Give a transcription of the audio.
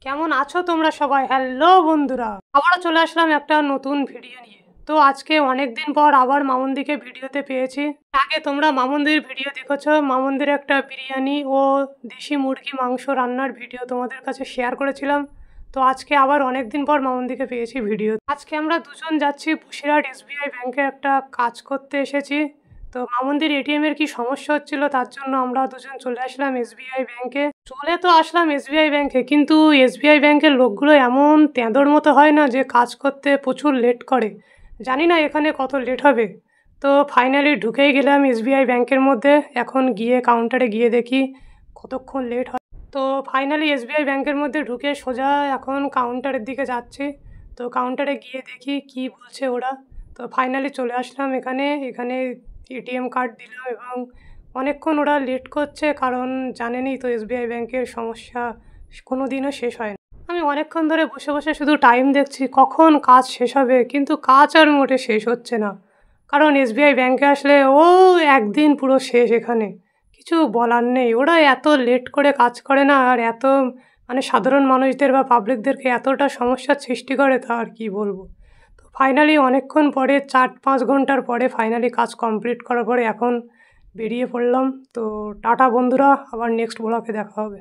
কেমন আছো তোমরা সবাই? হ্যালো বন্ধুরা, আবারও চলে আসলাম একটা নতুন ভিডিও নিয়ে। তো আজকে অনেক দিন পর আবার মামুনদিকে ভিডিওতে পেয়েছি। আগে তোমরা মামুনদির ভিডিও দেখেছো, মামুনদির একটা বিরিয়ানি ও দেশি মুরগি মাংস রান্নার ভিডিও তোমাদের কাছে শেয়ার করেছিলাম। তো আজকে আবার অনেক দিন পর মামুনদিকে পেয়েছি ভিডিও। আজকে আমরা দুজন যাচ্ছি বসিরহাট এসবিআই ব্যাংকে একটা কাজ করতে এসেছি। তো মামুনদির এটিএম এর কি সমস্যা হচ্ছিল, তার জন্য আমরা দুজন চলে আসলাম এসবিআই ব্যাংকে। চলে তো আসলাম এসবিআই ব্যাংকে, কিন্তু এসবিআই ব্যাংকের লোকগুলো এমন তেঁদোর মতো হয় না যে কাজ করতে প্রচুর লেট করে। জানি না এখানে কত লেট হবে। তো ফাইনালি ঢুকেই গেলাম এসবিআই ব্যাংকের মধ্যে। এখন গিয়ে কাউন্টারে গিয়ে দেখি কতক্ষণ লেট হয়। তো ফাইনালি এসবিআই ব্যাংকের মধ্যে ঢুকে সোজা এখন কাউন্টারের দিকে যাচ্ছি। তো কাউন্টারে গিয়ে দেখি কি বলছে ওরা। তো ফাইনালি চলে আসলাম এখানে। এখানে এটিএম কার্ড দিলাম এবং অনেকক্ষণ ওরা লেট করছে, কারণ জানেনই তো এসবিআই ব্যাংকের সমস্যা কোনো দিনও শেষ হয় না। আমি অনেকক্ষণ ধরে বসে বসে শুধু টাইম দেখছি কখন কাজ শেষ হবে, কিন্তু কাজ আর মোটে শেষ হচ্ছে না। কারণ এসবিআই ব্যাংকে আসলে ও একদিন পুরো শেষ এখানে। কিছু বলার নেই, ওরা এত লেট করে কাজ করে না, আর এত মানে সাধারণ মানুষদের বা পাবলিকদেরকে এতটা সমস্যার সৃষ্টি করে, তা আর কি বলবো। তো ফাইনালি অনেকক্ষণ পরে 4-5 ঘন্টার পরে ফাইনালি কাজ কমপ্লিট করার পরে এখন বেরিয়ে পড়লাম। তো টাটা বন্ধুরা, আবার নেক্সট ব্লগে দেখা হবে।